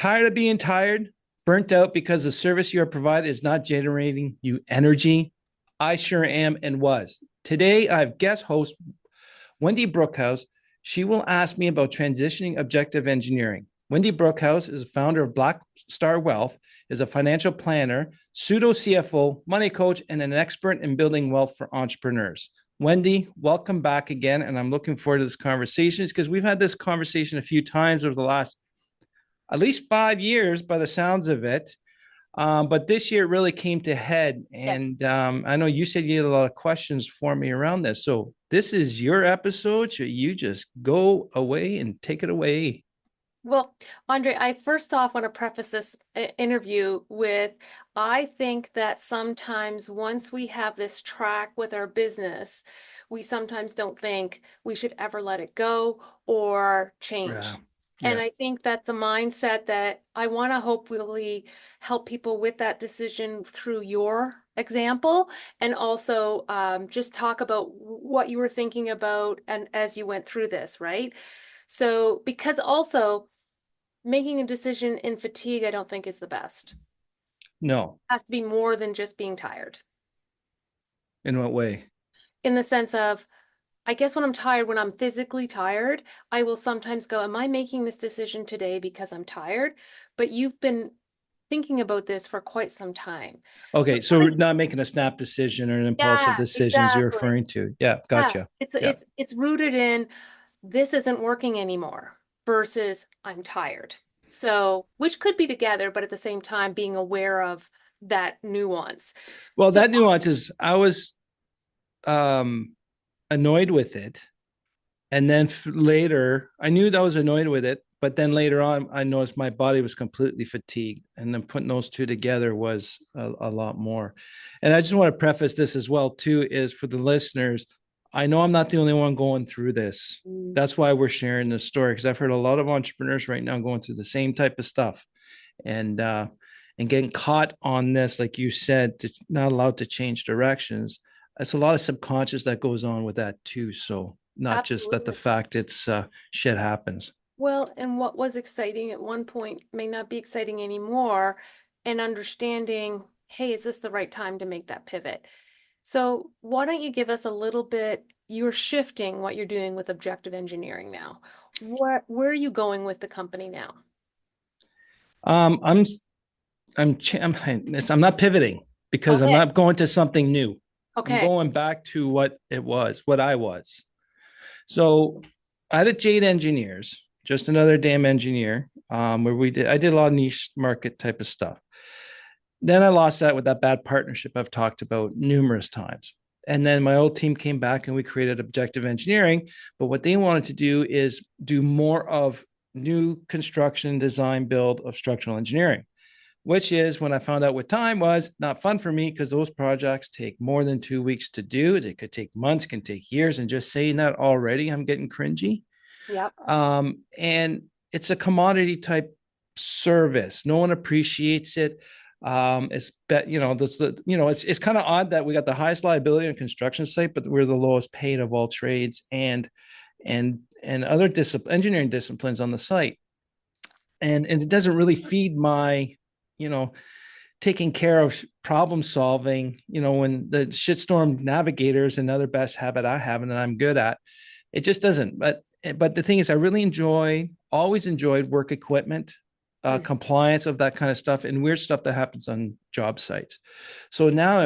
Tired of being tired, burnt out because the service you are provided is not generating you energy? I sure am and was. Today, I have guest host Wendy Brookhouse. She will ask me about transitioning objective engineering. Wendy Brookhouse is a founder of Black Star Wealth, is a financial planner, pseudo CFO, money coach, and an expert in building wealth for entrepreneurs. Wendy, welcome back again. And I'm looking forward to this conversation because we've had this conversation a few times over the last at least 5 years by the sounds of it. But this year it really came to head. Yes. And I know you said you had a lot of questions for me around this. So this is your episode. So you just go away and take it away. Well, Andre, I first off want to preface this interview with, I think that sometimes once we have this track with our business, we sometimes don't think we should ever let it go or change. Yeah. And Yeah. I think that's a mindset that I want to hopefully help people with that decision through your example, and also just talk about what you were thinking about and as you went through this, right? So, because also making a decision in fatigue, I don't think is the best. No. It has to be more than just being tired. In what way? In the sense of, I guess when I'm tired, when I'm physically tired, I will sometimes go, am I making this decision today because I'm tired? But you've been thinking about this for quite some time. So Okay. So we're not making a snap decision or an impulsive yeah, decisions you're exactly. referring to. Yeah. Yeah, Gotcha. it's Yeah. it's it's rooted in this isn't working anymore versus I'm tired. So, which could be together, but at the same time being aware of that nuance. Well, So, that nuance is I was um annoyed with it. And then later, I knew that I was annoyed with it, but then later on, I noticed my body was completely fatigued. And then putting those two together was a lot more. And I just want to preface this as well, too, is for the listeners, I know I'm not the only one going through this. mm, That's why we're sharing this story, because I've heard a lot of entrepreneurs right now going through the same type of stuff. And getting caught on this, like you said, to not allowed to change directions. It's a lot of subconscious that goes on with that too. So not just that the absolutely. fact it's shit happens. Well, and what was exciting at one point may not be exciting anymore, and understanding, hey, is this the right time to make that pivot? So, why don't you give us a little bit? You're shifting what you're doing with objective engineering now. Where are you going with the company now? Um, I'm I'm not pivoting because I'm Okay. not going to something new. I'm Okay. going back to what it was, what I was. So I had a Jade Engineers, just another damn engineer, where I did a lot of niche market type of stuff. Then I lost that with that bad partnership I've talked about numerous times. And then my old team came back and we created objective engineering. But what they wanted to do is do more of new construction, design, build of structural engineering, which is when I found out what time was not fun for me because those projects take more than 2 weeks to do. They could take months, can take years. And just saying that already, I'm getting cringy. Yep. And it's a commodity type service. No one appreciates it. It's bet it's kind of odd that we got the highest liability on a construction site, but we're the lowest paid of all trades and other engineering disciplines on the site. And it doesn't really feed my, you know, taking care of problem solving, when the shitstorm navigators another best habit I have and that I'm good at. It just doesn't. But the thing is, I really always enjoyed work equipment, Mm. compliance of that kind of stuff, and weird stuff that happens on job sites. So now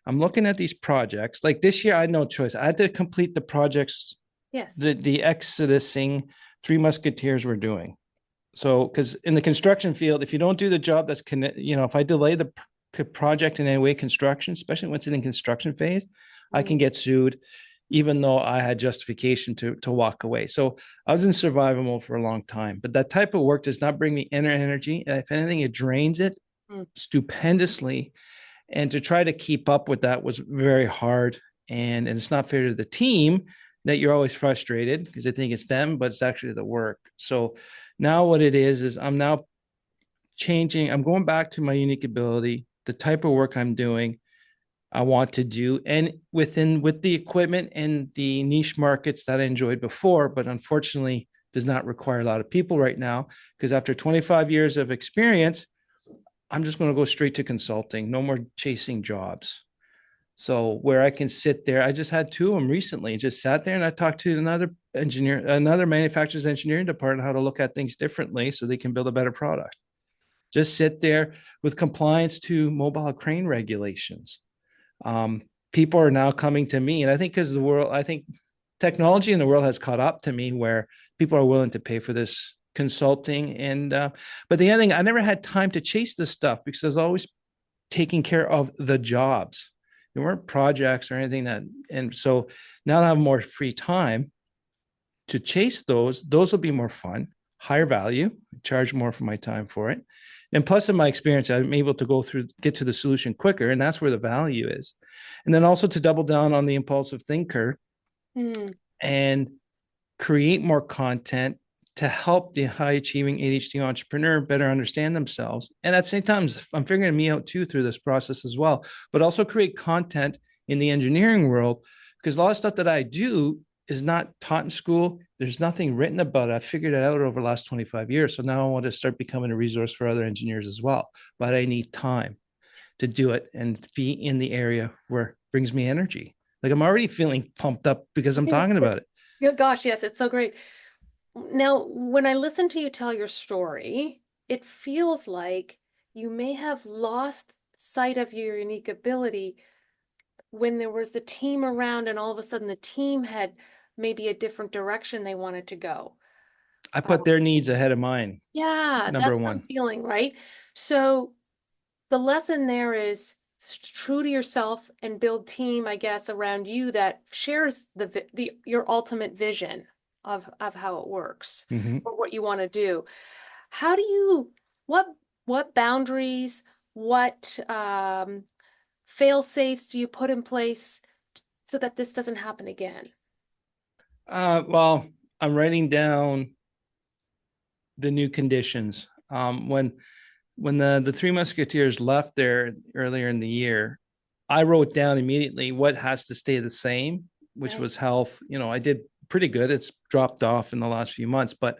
I'm looking at these projects. Like this year, I had no choice. I had to complete the projects, Yes. the Exodusing Three Musketeers were doing. So, because in the construction field, if you don't do the job that's if I delay the project in any way, construction, especially once it's in construction phase, I Mm. can get sued, even though I had justification to walk away. So I was in survival mode for a long time. But that type of work does not bring me inner energy. And if anything, it drains it Mm. stupendously. And to try to keep up with that was very hard. And it's not fair to the team that you're always frustrated because they think it's them, but it's actually the work. So now what it is I'm now changing. I'm going back to my unique ability, the type of work I'm doing, I want to do, and with the equipment and the niche markets that I enjoyed before. But unfortunately, does not require a lot of people right now, because after 25 years of experience, I'm just going to go straight to consulting. No more chasing jobs. So where I can sit there, I just had two of them recently. Just sat there and I talked to another engineer, another manufacturer's engineering department, how to look at things differently so they can build a better product. Just sit there with compliance to mobile crane regulations. Um, People are now coming to me, and I think because the world, I think technology in the world has caught up to me where people are willing to pay for this consulting. And but the other thing, I never had time to chase this stuff because I was always taking care of the jobs. There weren't projects or anything that, and so now I have more free time to chase those will be more fun, higher value, charge more for my time for it. And plus, in my experience, I'm able to get to the solution quicker, and that's where the value is. And then also to double down on the impulsive thinker and create more content to help the high achieving ADHD entrepreneur better understand themselves. And at the same time, I'm figuring me out too through this process as well, but also create content in the engineering world, because a lot of stuff that I do is not taught in school. There's nothing written about it. I figured it out over the last 25 years. So now I want to start becoming a resource for other engineers as well. But I need time to do it and be in the area where it brings me energy. Like I'm already feeling pumped up because I'm talking about it. Yeah, gosh, yes, it's so great. Now, when I listen to you tell your story, it feels like you may have lost sight of your unique ability when there was the team around and all of a sudden the team had maybe a different direction they wanted to go. I put their needs ahead of mine. Yeah, Number that's what I'm one. feeling, right? So the lesson there is true to yourself and build team, I guess, around you that shares your ultimate vision of how it works or what you want to do. How do you what boundaries, what fail safes do you put in place so that this doesn't happen again? Well, I'm writing down the new conditions. When the Three Musketeers left there earlier in the year, I wrote down immediately what has to stay the same, which Okay. was health. I did pretty good. It's dropped off in the last few months, but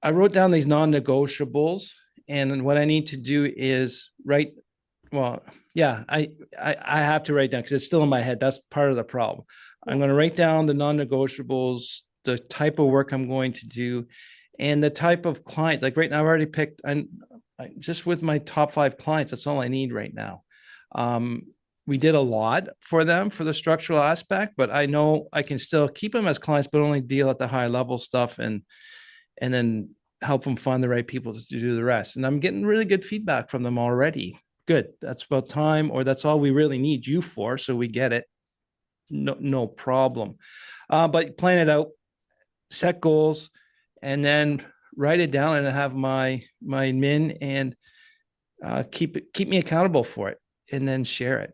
I wrote down these non-negotiables. And what I need to do is write. Well, yeah, I have to write down because it's still in my head. That's part of the problem. I'm going to write down the non-negotiables, the type of work I'm going to do, and the type of clients. Like right now, I've already picked. Just with my top 5 clients, that's all I need right now. We did a lot for them for the structural aspect, but I know I can still keep them as clients, but only deal at the high level stuff and then help them find the right people to do the rest. And I'm getting really good feedback from them already. Good. That's about time, or that's all we really need you for. So we get it. No problem. But plan it out, set goals, and then write it down and have my admin and keep me accountable for it, and then share it.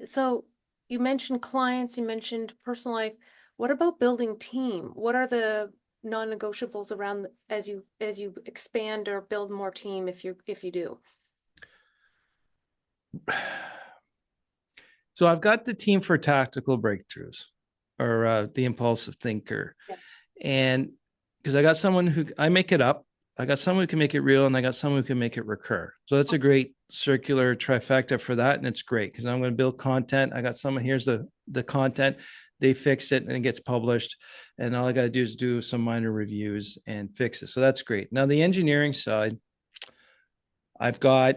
So you mentioned clients, you mentioned personal life. What about building team? What are the non-negotiables around as you expand or build more team if you do? So I've got the team for tactical breakthroughs, or the impulsive thinker. Yes. And because I got someone who I make it up, I got someone who can make it real, and I got someone who can make it recur. So that's a great circular trifecta for that. And it's great because I'm going to build content. I got someone, here's the content, they fix it and it gets published. And all I got to do is do some minor reviews and fix it. So that's great. Now, the engineering side, I've got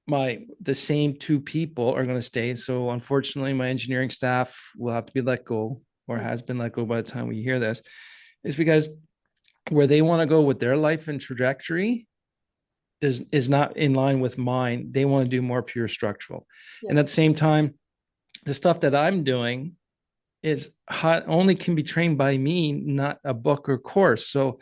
the same 2 people are going to stay. So unfortunately, my engineering staff will have to be let go, or has been let go by the time we hear this, is because where they want to go with their life and trajectory is not in line with mine. They want to do more pure structural. Yeah. And at the same time, the stuff that I'm doing is only can be trained by me, not a book or course. So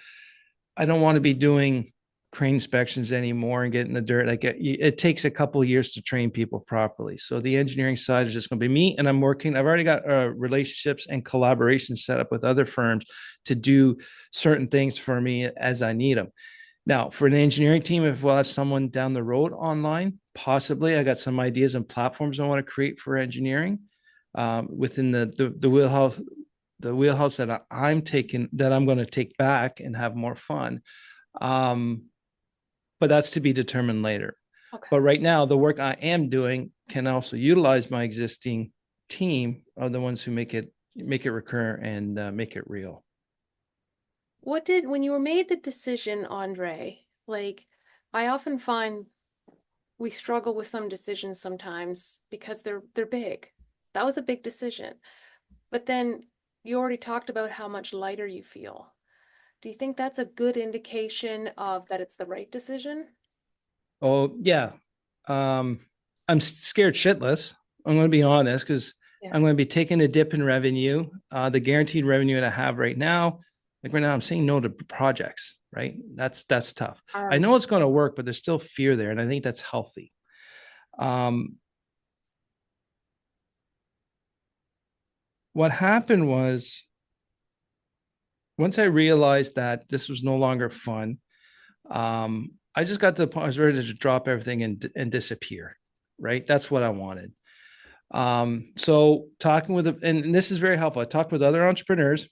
I don't want to be doing crane inspections anymore and get in the dirt. Like it takes a couple of years to train people properly. So the engineering side is just going to be me, and I've already got relationships and collaborations set up with other firms to do certain things for me as I need them. Now, for an engineering team, if we'll have someone down the road online, possibly I got some ideas and platforms I want to create for engineering within the wheelhouse the wheelhouse that I'm taking, that I'm going to take back and have more fun. Um, but that's to be determined later. Okay. But right now, the work I am doing can also utilize my existing team are the ones who make it recur and make it real. What did, when you were made the decision, Andre, like I often find we struggle with some decisions sometimes because they're big. That was a big decision. But then you already talked about how much lighter you feel. Do you think that's a good indication of that it's the right decision? Oh yeah, um, I'm scared shitless. I'm going to be honest because I'm going Yes. to be taking a dip in revenue. The guaranteed revenue that I have right now, like right now, I'm saying no to projects. Right, that's tough. I know it's going to work, but there's still fear there, and I think that's healthy. What happened was once I realized that this was no longer fun, I just got to the point I was ready to drop everything and disappear. Right, that's what I wanted. So talking with, and this is very helpful. I talked with other entrepreneurs,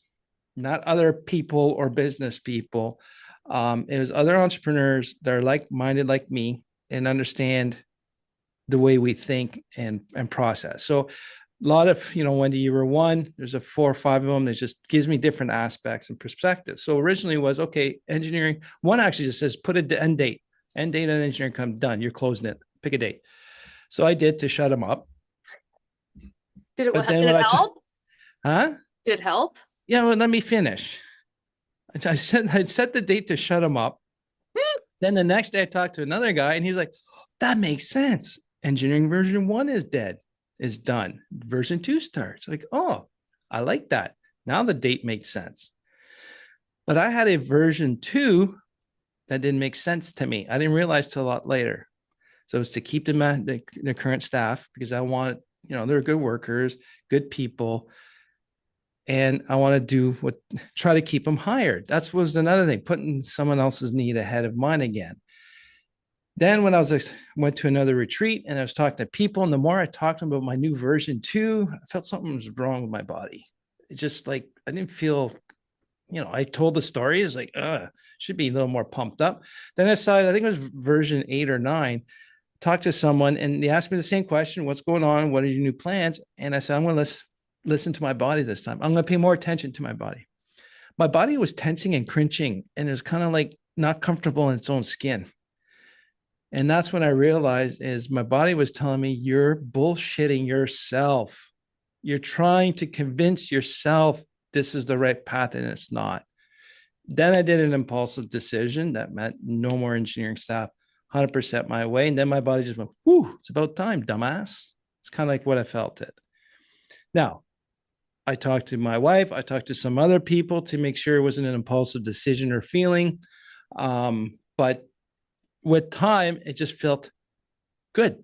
not other people or business people. It was other entrepreneurs that are like-minded like me and understand the way we think and process. So a lot of, Wendy, you were one, there's a 4 or 5 of them that just gives me different aspects and perspectives. So originally was, okay, engineering, one actually just says, put an end date on engineering come done. You're closing it, pick a date. So I did to shut them up. Did it, But then did when it I, help? huh? Did it help? Yeah, well, let me finish. I'd set the date to shut him up. Then the next day I talked to another guy and he's like, that makes sense. Engineering version 1 is dead, is done. Version 2 starts. Like, oh, I like that. Now the date makes sense. But I had a version 2 that didn't make sense to me. I didn't realize till a lot later. So it's to keep the current staff because I want, they're good workers, good people, and I want to try to keep them hired. That was another thing, putting someone else's need ahead of mine again. Then when went to another retreat and I was talking to people, and the more I talked about my new version 2, I felt something was wrong with my body. It just like I didn't feel, I told the story, it's like, should be a little more pumped up. Then I decided, I think it was version 8 or 9, talked to someone and they asked me the same question, what's going on? What are your new plans? And I said, I'm going to listen to my body this time. I'm going to pay more attention to my body. My body was tensing and cringing, and it was kind of like not comfortable in its own skin. And that's when I realized is my body was telling me, you're bullshitting yourself. You're trying to convince yourself this is the right path and it's not. Then I did an impulsive decision that meant no more engineering staff, 100% my way. And then my body just went, whoo, it's about time, dumbass. It's kind of like what I felt it. Now, I talked to my wife, I talked to some other people to make sure it wasn't an impulsive decision or feeling. But with time, it just felt good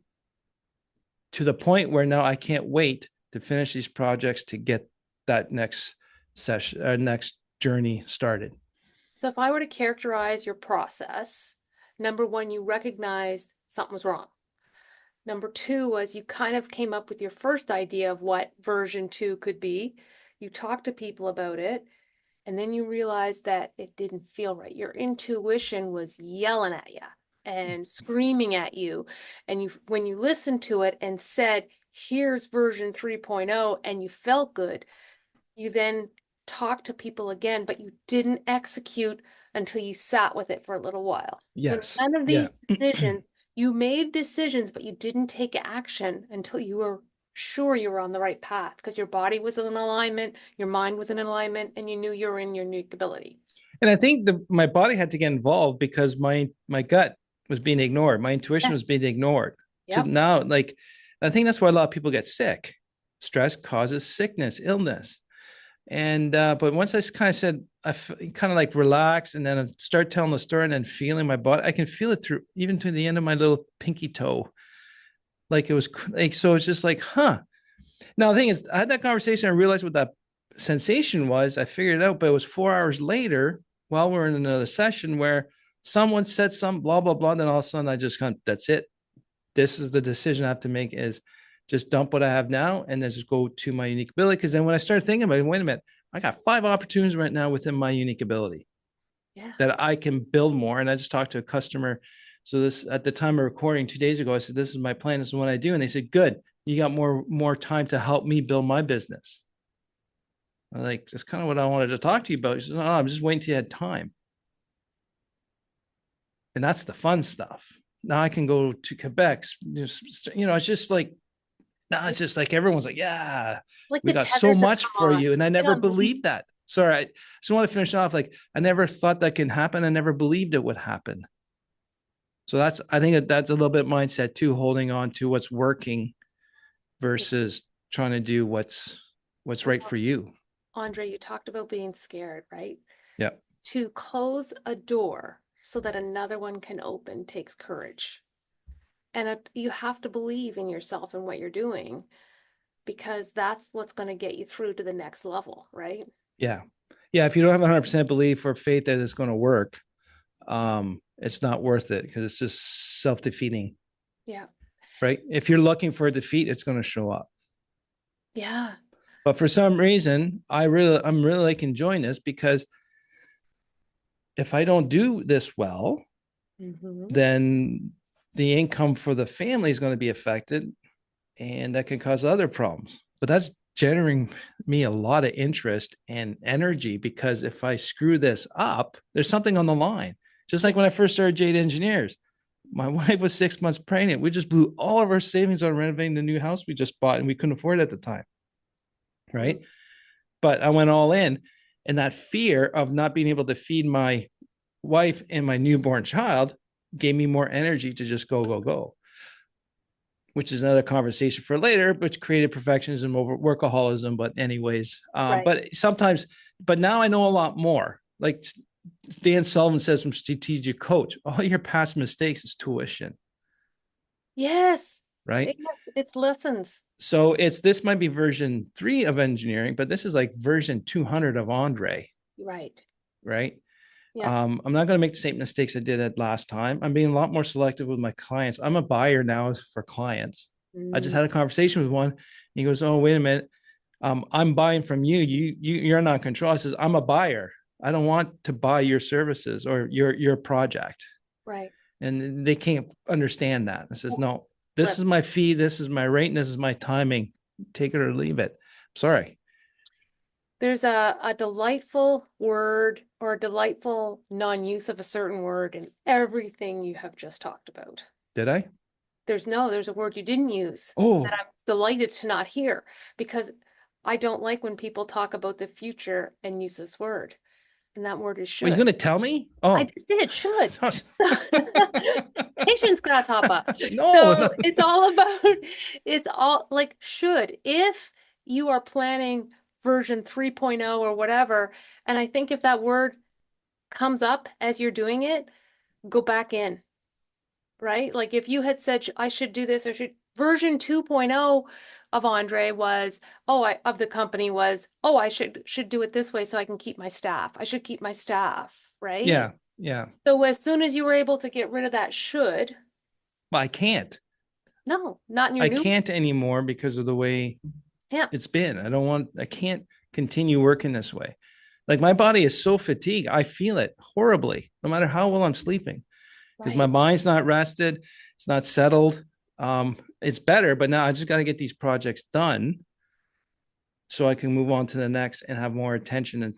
to the point where now I can't wait to finish these projects to get that next session, next journey started. So if I were to characterize your process, number one, you recognized something was wrong. Number two was you kind of came up with your first idea of what version 2 could be. You talked to people about it, and then you realized that it didn't feel right. Your intuition was yelling at you and screaming at you. And when you listened to it and said, here's version 3.0, and you felt good, you then talked to people again, but you didn't execute until you sat with it for a little while. So Yes. none of Yeah. these decisions, you made decisions, but you didn't take action until you were sure you were on the right path because your body was in alignment, your mind was in alignment, and you knew you were in your unique ability. And I think my body had to get involved because my gut was being ignored. My intuition was being ignored. To Yep. now, like, I think that's why a lot of people get sick. Stress causes sickness, illness. And but once I kind of said, kind of like relax, and then I start telling the story and then feeling my body, I can feel it through even to the end of my little pinky toe. Like it was like, so it's just like, huh. Now the thing is, I had that conversation. I realized what that sensation was. I figured it out, but it was 4 hours later while we're in another session where someone said some blah blah blah. Then all of a sudden, I just kind of, that's it. This is the decision I have to make: is just dump what I have now and then just go to my unique ability. Because then when I started thinking about it, wait a minute, I got 5 opportunities right now within my unique ability Yeah. that I can build more. And I just talked to a customer. So this at the time of recording 2 days ago, I said, this is my plan. This is what I do. And they said, good, you got more time to help me build my business. I'm like, that's kind of what I wanted to talk to you about. He said, no, I'm just waiting till you had time. And that's the fun stuff. Now I can go to Quebec. It's just like, now it's just like everyone's like, yeah, Like we the got so tethers have much come for on. you. And I Get never on the believed that. Sorry, I just want to finish off. Like, I never thought that can happen. I never believed it would happen. So I think that's a little bit mindset too, holding on to what's working versus trying to do what's right for you. Andre, you talked about being scared, right? Yeah. To close a door so that another one can open takes courage. And you have to believe in yourself and what you're doing because that's what's going to get you through to the next level, right? Yeah. Yeah. If you don't have 100% belief or faith that it's going to work, it's not worth it because it's just self-defeating. Yeah. Right. If you're looking for a defeat, it's going to show up. Yeah. But for some reason, I'm really like enjoying this because if I don't do this well, Mm-hmm. then the income for the family is going to be affected and that can cause other problems. But that's generating me a lot of interest and energy because if I screw this up, there's something on the line. Just like when I first started Jade Engineers, my wife was 6 months pregnant. We just blew all of our savings on renovating the new house we just bought and we couldn't afford it at the time. Right. Mm-hmm. But I went all in, and that fear of not being able to feed my wife and my newborn child gave me more energy to just go, go, go, which is another conversation for later, which created perfectionism over workaholism. But anyways, Right. but now I know a lot more. Like Dan Sullivan says from Strategic Coach, all your past mistakes is tuition, Yes. right? Yes. It's lessons. So this might be version 3 of engineering, but this is like version 200 of Andre, Right. right? Yeah. I'm not going to make the same mistakes I did at last time. I'm being a lot more selective with my clients. I'm a buyer now for clients. I just Mm. had a conversation with one. He goes, "Oh, wait a minute. I'm buying from you. You're not in control." I says, "I'm a buyer. I don't want to buy your services or your project." Right. And they can't understand that. I says, "No, this Flip. is my fee. This is my rate. And this is my timing. Take it or leave it." Sorry. There's a delightful word or a delightful non-use of a certain word in everything you have just talked about. Did I? There's a word you didn't use that Oh, I'm delighted to not hear because I don't like when people talk about the future and use this word. And that word is were you should. going to tell me? I Oh, just did, should. Patience, grasshopper. no, So no. it's all like should. If you are planning version 3.0 or whatever, and I think if that word comes up as you're doing it, go back in, right? Like if you had said, I should do this or should version 2.0 of Andre was, of the company was, I should do it this way so I can keep my staff. I should keep my staff, right? Yeah, yeah. So as soon as you were able to get rid of that should, Well, I can't. no, not in your I new, can't anymore because of the way yeah, it's been. I can't continue working this way. Like my body is so fatigued. I feel it horribly, no matter how well I'm sleeping, because my right. mind's not rested. It's not settled. It's better, but now I just got to get these projects done so I can move on to the next and have more attention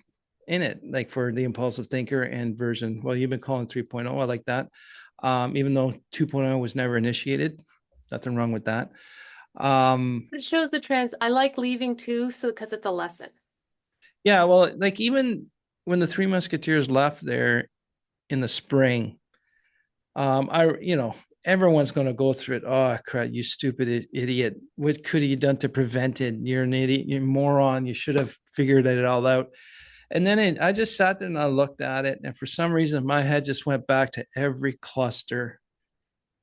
in it. Like for the impulsive thinker and version, well, you've been calling 3.0. I like that. Even though 2.0 was never initiated, nothing wrong with that. It shows the trends. I like leaving too, so because it's a lesson. Yeah, well, like even when the Three Musketeers left there in the spring, everyone's going to go through it. Oh, crap, you stupid idiot. What could you done to prevent it? You're an idiot. You're a moron. You should have figured it all out. And then I just sat there and I looked at it. And for some reason, my head just went back to every cluster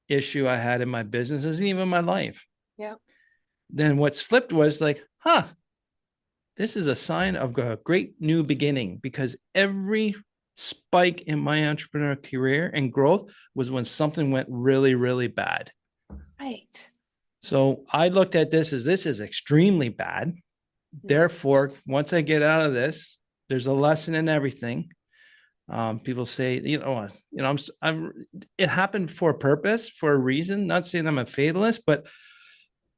issue I had in my businesses and even my life. Yeah. Then what's flipped was like, this is a sign of a great new beginning because every spike in my entrepreneurial career and growth was when something went really, really bad. Right. So I looked at this is extremely bad. Therefore, once I get out of this, there's a lesson in everything. People say, it happened for a purpose, for a reason. Not saying I'm a fatalist, but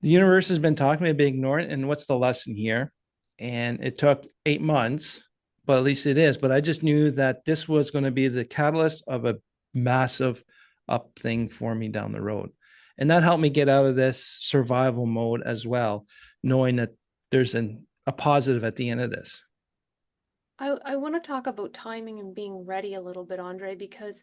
the universe has been talking to me, I've been ignoring it. And what's the lesson here? And it took 8 months, but at least it is. But I just knew that this was going to be the catalyst of a massive up thing for me down the road. And that helped me get out of this survival mode as well, knowing that there's a positive at the end of this. I want to talk about timing and being ready a little bit, Andre, because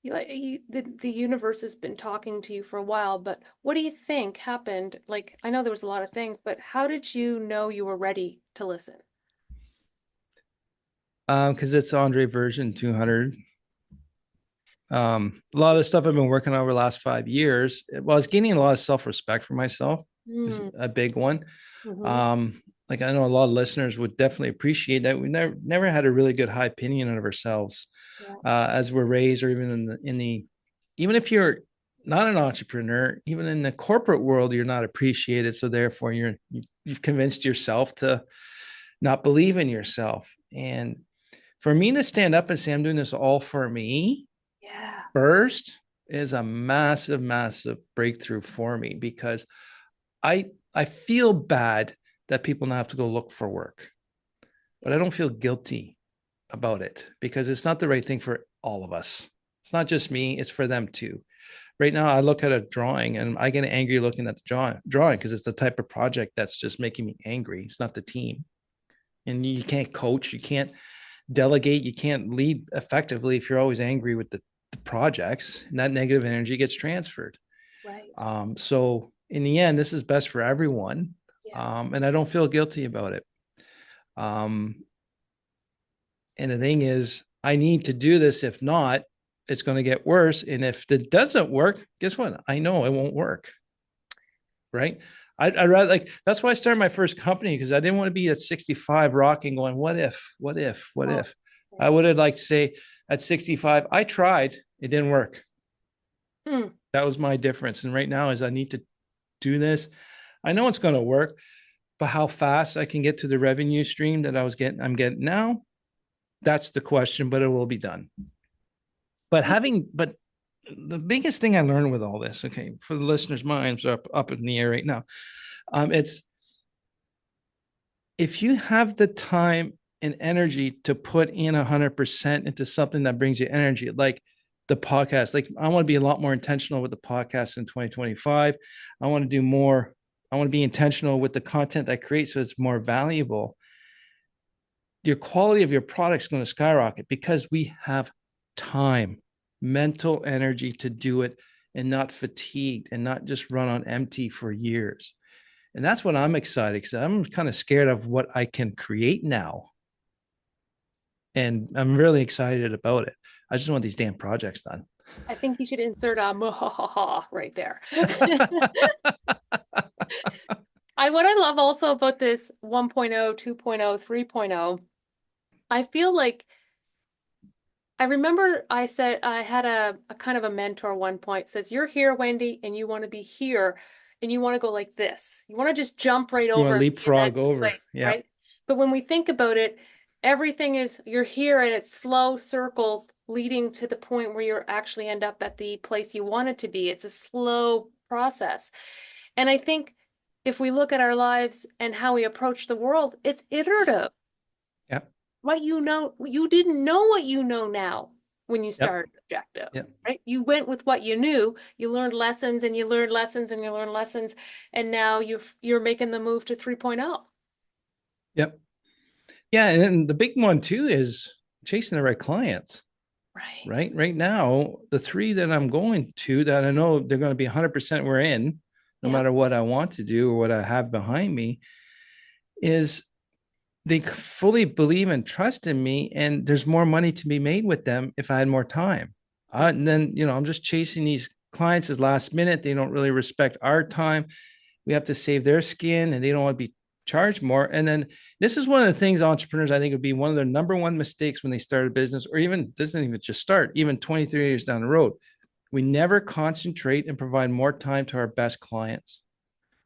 the universe has been talking to you for a while, but what do you think happened? Like, I know there was a lot of things, but how did you know you were ready to listen? Because it's Andre version 200. A lot of stuff I've been working on over the last 5 years. Well, I was gaining a lot of self-respect for myself, is Mm. a big one. Hmm. Like I know a lot of listeners would definitely appreciate that. We never had a really good high opinion of ourselves Yeah. as we're raised, or even in the even if you're not an entrepreneur, even in the corporate world, you're not appreciated. So therefore, you've convinced yourself to not believe in yourself. And for me to stand up and say I'm doing this all for me Yeah. first is a massive, massive breakthrough for me, because I feel bad that people now have to go look for work, but I don't feel guilty about it because it's not the right thing for all of us. It's not just me, it's for them too. Right now, I look at a drawing and I get angry looking at the drawing because it's the type of project that's just making me angry. It's not the team. And you can't coach, you can't delegate, you can't lead effectively if you're always angry with the projects, and that negative energy gets transferred. Right. So in the end, this is best for everyone. Yeah. And I don't feel guilty about it. Um, and the thing is, I need to do this. If not, it's going to get worse. And if it doesn't work, guess what? I know it won't work. Right. I rather, like, that's why I started my first company, because I didn't want to be at 65 rocking going, what if, what if, what Oh, if? I okay. would have liked to say at 65, I tried, it didn't work. Hmm. That was my difference. And right now is I need to do this. I know it's going to work, but how fast I can get to the revenue stream that I'm getting now, that's the question, but it will be done. But the biggest thing I learned with all this, okay, for the listeners' minds up in the air right now, it's if you have the time and energy to put in 100% into something that brings you energy, like the podcast. Like I want to be a lot more intentional with the podcast in 2025. I want to do more. I want to be intentional with the content I create so it's more valuable. Your quality of your product is going to skyrocket because we have time, mental energy to do it, and not fatigued and not just run on empty for years. And that's what I'm excited, because I'm kind of scared of what I can create now. And I'm really excited about it. I just want these damn projects done. I think you should insert a muhahaha right there. What I love also about this 1.0, 2.0, 3.0, I feel like I remember I said I had a kind of a mentor one point says, you're here, Wendy, and you want to be here and you want to go like this. You want to just jump right You want over to and be in that leapfrog over. place, Yeah. right? But when we think about it, everything is you're here and it's slow circles leading to the point where you actually end up at the place you wanted to be. It's a slow process. And I think if we look at our lives and how we approach the world, it's iterative. Yep. What you know, you didn't know what you know now when you Yep. started objective, Yep. right? You went with what you knew. You learned lessons and you learned lessons and you learned lessons, and now you're making the move to 3.0. Yep. Yeah. And then the big one too is chasing the right clients. Right. Right now, the three that I'm going to, that I know they're going to be 100% we're in, no Yeah. matter what I want to do or what I have behind me, is they fully believe and trust in me, and there's more money to be made with them if I had more time. And then, I'm just chasing these clients as last minute. They don't really respect our time. We have to save their skin, and they don't want to be charged more. And then this is one of the things entrepreneurs, I think, would be one of their number one mistakes when they start a business, or even doesn't even just start, even 23 years down the road. We never concentrate and provide more time to our best clients.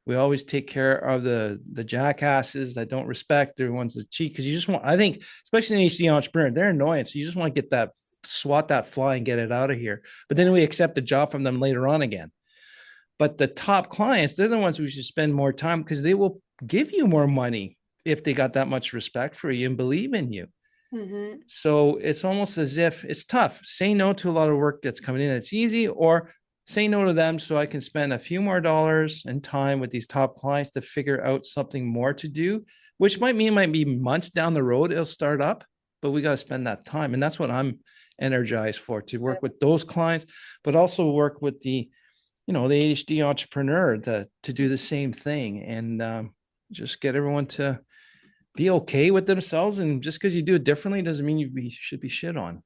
We always take care of the jackasses that don't respect, the ones that cheat. Because you just want, I think, especially an HD entrepreneur, they're annoying. So you just want to get that, swat that fly and get it out of here. But then we accept the job from them later on again. But the top clients, they're the ones who should spend more time because they will give you more money if they got that much respect for you and believe in you. Mm-hmm. So it's almost as if it's tough. Say no to a lot of work that's coming in that's easy, or say no to them so I can spend a few more dollars and time with these top clients to figure out something more to do, which might be months down the road it'll start up, but we got to spend that time. And that's what I'm energized for, to work with those clients, but also work with the, the ADHD entrepreneur to do the same thing, and just get everyone to be okay with themselves. And just because you do it differently doesn't mean should be shit on.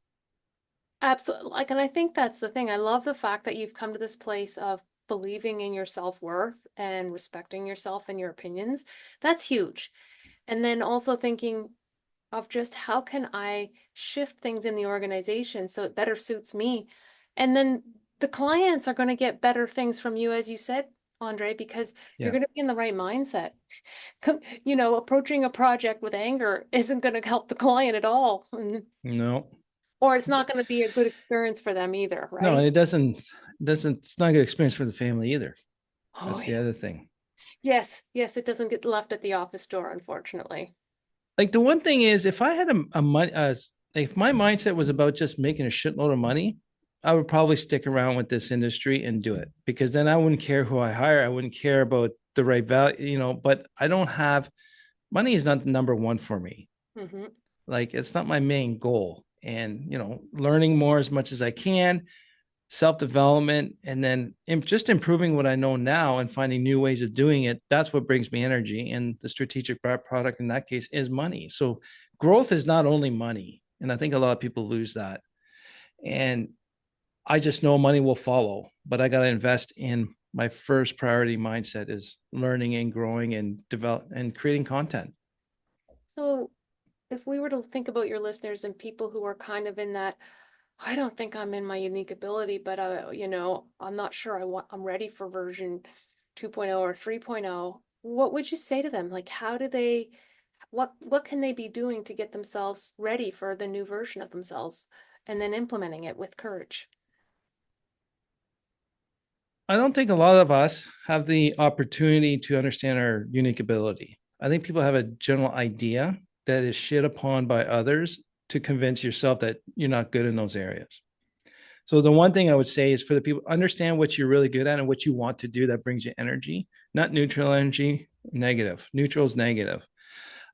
Absolutely. Like, and I think that's the thing. I love the fact that you've come to this place of believing in your self-worth and respecting yourself and your opinions. That's huge. And then also thinking of just how can I shift things in the organization so it better suits me. And then the clients are going to get better things from you, as you said, Andre, because you're Yeah. going to be in the right mindset. Approaching a project with anger isn't going to help the client at all. No. Or it's not going to be a good experience for them either, No, right? it doesn't, it's not a good experience for the family either. Oh, That's the yeah. other thing. Yes, yes, it doesn't get left at the office door, unfortunately. Like, the one thing is, if I had a money, if my mindset was about just making a shitload of money, I would probably stick around with this industry and do it, because then I wouldn't care who I hire. I wouldn't care about the right value, but I don't have, money is not the number one for me. Hmm. Like, it's not my main goal. And, learning more as much as I can, self-development, and then just improving what I know now and finding new ways of doing it. That's what brings me energy. And the strategic product in that case is money. So growth is not only money. And I think a lot of people lose that. And I just know money will follow, but I got to invest in my first priority mindset is learning and growing and develop and creating content. So if we were to think about your listeners and people who are kind of in that, I don't think I'm in my unique ability, but I'm not sure I'm ready for version 2.0 or 3.0. What would you say to them? Like, how do they, what can they be doing to get themselves ready for the new version of themselves and then implementing it with courage? I don't think a lot of us have the opportunity to understand our unique ability. I think people have a general idea that is shit upon by others to convince yourself that you're not good in those areas. So the one thing I would say is, for the people, understand what you're really good at and what you want to do that brings you energy, not neutral energy, negative. Neutral is negative.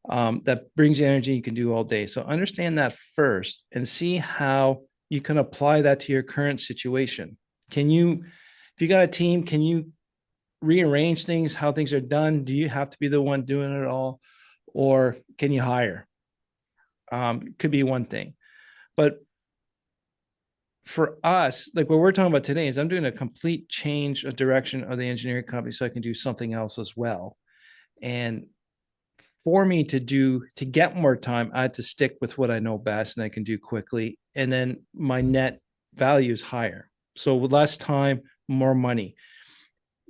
That brings you energy you can do all day. So understand that first and see how you can apply that to your current situation. If you got a team, can you rearrange things, how things are done? Do you have to be the one doing it all, or can you hire? Could be one thing. But for us, like what we're talking about today, is I'm doing a complete change of direction of the engineering company so I can do something else as well. And for me to get more time, I had to stick with what I know best and I can do quickly. And then my net value is higher. So with less time, more money.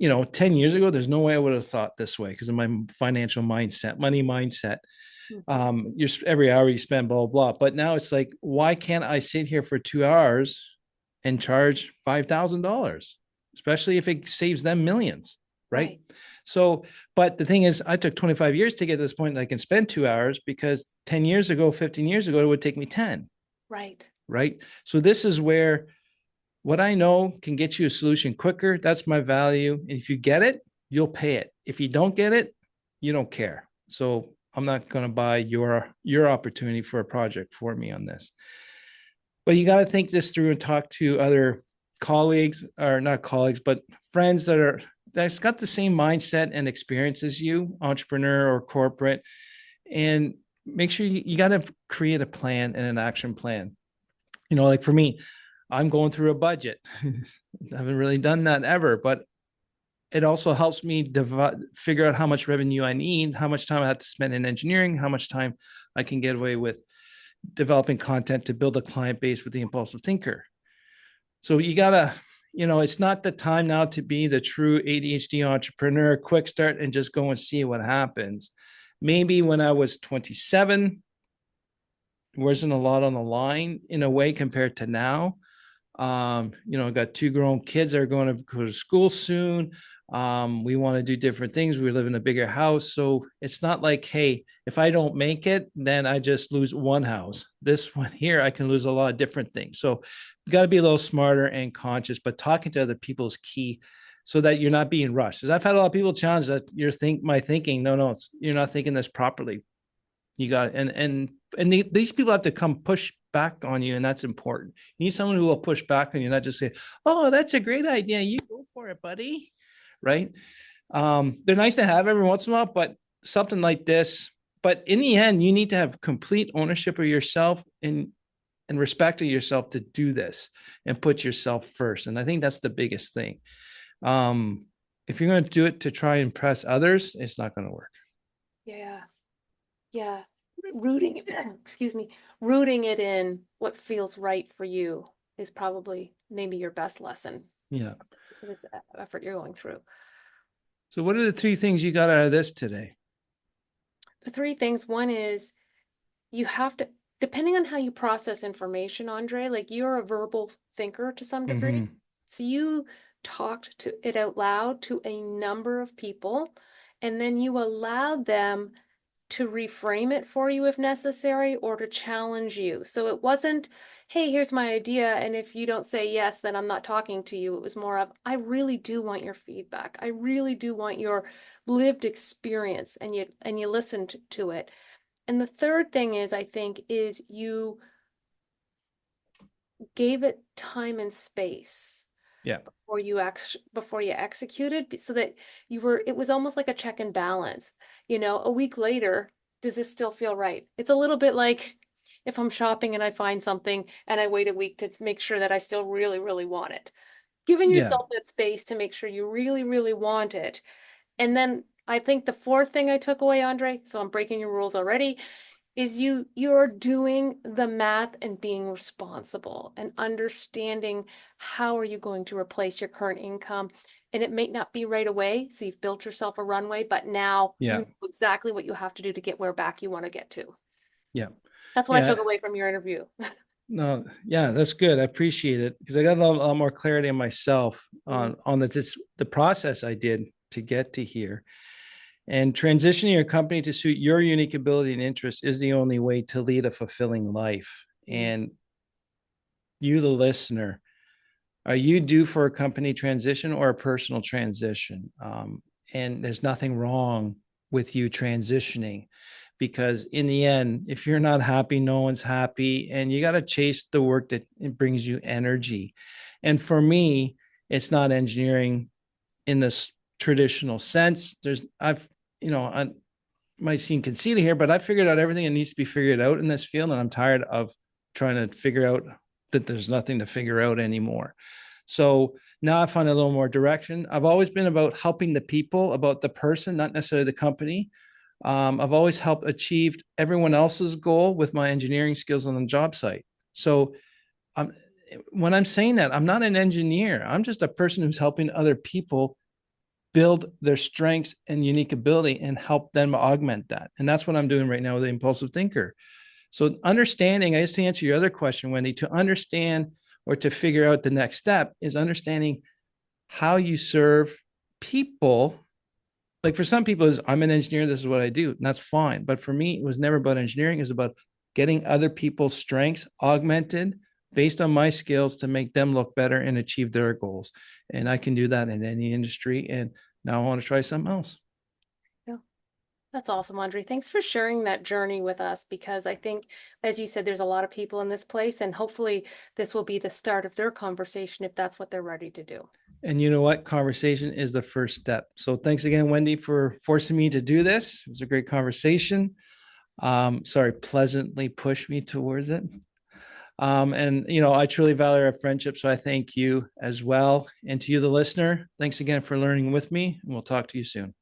10 years ago, there's no way I would have thought this way because of my financial mindset, money mindset. Mhm. You're every hour you spend, blah, blah, blah. But now it's like, why can't I sit here for 2 hours and charge $5,000, especially if it saves them millions, right? Right, So, but the thing is, I took 25 years to get to this point that I can spend 2 hours, because 10 years ago, 15 years ago, it would take me 10, right. right? So this is where what I know can get you a solution quicker. That's my value. And if you get it, you'll pay it. If you don't get it, you don't care. So I'm not going to buy your opportunity for a project for me on this. But you got to think this through and talk to other colleagues, or not colleagues, but friends that's got the same mindset and experience as you, entrepreneur or corporate, and make sure you got to create a plan and an action plan. Like for me, I'm going through a budget. I haven't really done that ever, but it also helps me figure out how much revenue I need, how much time I have to spend in engineering, how much time I can get away with developing content to build a client base with the impulsive thinker. So you gotta, it's not the time now to be the true ADHD entrepreneur, quick start and just go and see what happens. Maybe when I was 27, wasn't a lot on the line in a way compared to now. I got two grown kids that are going to go to school soon. We want to do different things. We live in a bigger house. So it's not like, hey, if I don't make it, then I just lose one house. This one here, I can lose a lot of different things. So you got to be a little smarter and conscious, but talking to other people is key so that you're not being rushed. Because I've had a lot of people challenge that my thinking. No, you're not thinking this properly. You got, these people have to come push back on you, and that's important. You need someone who will push back on you, not just say, "Oh, that's a great idea. You go for it, buddy." Right? They're nice to have every once in a while, but something like this. But in the end, you need to have complete ownership of yourself and respect of yourself to do this and put yourself first. And I think that's the biggest thing. If you're going to do it to try and impress others, it's not going to work. Yeah. Yeah. Rooting, excuse me, rooting it in what feels right for you is probably maybe your best lesson. Yeah. This effort you're going through. So what are the three things you got out of this today? The three things. One is you have to, depending on how you process information, Andre, like you're a verbal thinker to some degree. Mm-hmm. So you talked to it out loud to a number of people, and then you allowed them to reframe it for you if necessary, or to challenge you. So it wasn't, hey, here's my idea, and if you don't say yes, then I'm not talking to you. It was more of, I really do want your feedback. I really do want your lived experience, and you listened to it. And the third thing is, I think, is you gave it time and space. Yeah. Before you executed, so that it was almost like a check and balance. A week later, does this still feel right? It's a little bit like if I'm shopping and I find something and I wait a week to make sure that I still really, really want it. Giving yourself that space to make sure you really, really want it. And then I think the fourth thing I took away, Andre, so I'm breaking your rules already, is you're doing the math and being responsible and understanding how are you going to replace your current income. And it may not be right away, so you've built yourself a runway, but now you know exactly what you have to do to get where back you want to get to. Yeah. That's what I took away from your interview. No, yeah, that's good. I appreciate it because I got a lot more clarity on myself on the process I did to get to here. And transitioning your company to suit your unique ability and interest is the only way to lead a fulfilling life. And you, the listener, are you due for a company transition or a personal transition? And there's nothing wrong with you transitioning, because in the end, if you're not happy, no one's happy, and you got to chase the work that it brings you energy. And for me, it's not engineering in this traditional sense. I might seem conceited here, but I figured out everything that needs to be figured out in this field. And I'm tired of trying to figure out that there's nothing to figure out anymore. So now I find a little more direction. I've always been about helping the people, about the person, not necessarily the company. I've always helped achieve everyone else's goal with my engineering skills on the job site. So when I'm saying that, I'm not an engineer. I'm just a person who's helping other people build their strengths and unique ability and help them augment that. And that's what I'm doing right now with the Impulsive Thinker. So understanding, I just to answer your other question, Wendy, to understand or to figure out the next step is understanding how you serve people. Like for some people, I'm an engineer, this is what I do, and that's fine. But for me, it was never about engineering. It was about getting other people's strengths augmented based on my skills to make them look better and achieve their goals. And I can do that in any industry. And now I want to try something else. Yeah. That's awesome, Andre. Thanks for sharing that journey with us, because I think, as you said, there's a lot of people in this place, and hopefully this will be the start of their conversation if that's what they're ready to do. And you know what? Conversation is the first step. So thanks again, Wendy, for forcing me to do this. It was a great conversation. Pleasantly pushed me towards it. I truly value our friendship. So I thank you as well. And to you, the listener, thanks again for learning with me, and we'll talk to you soon.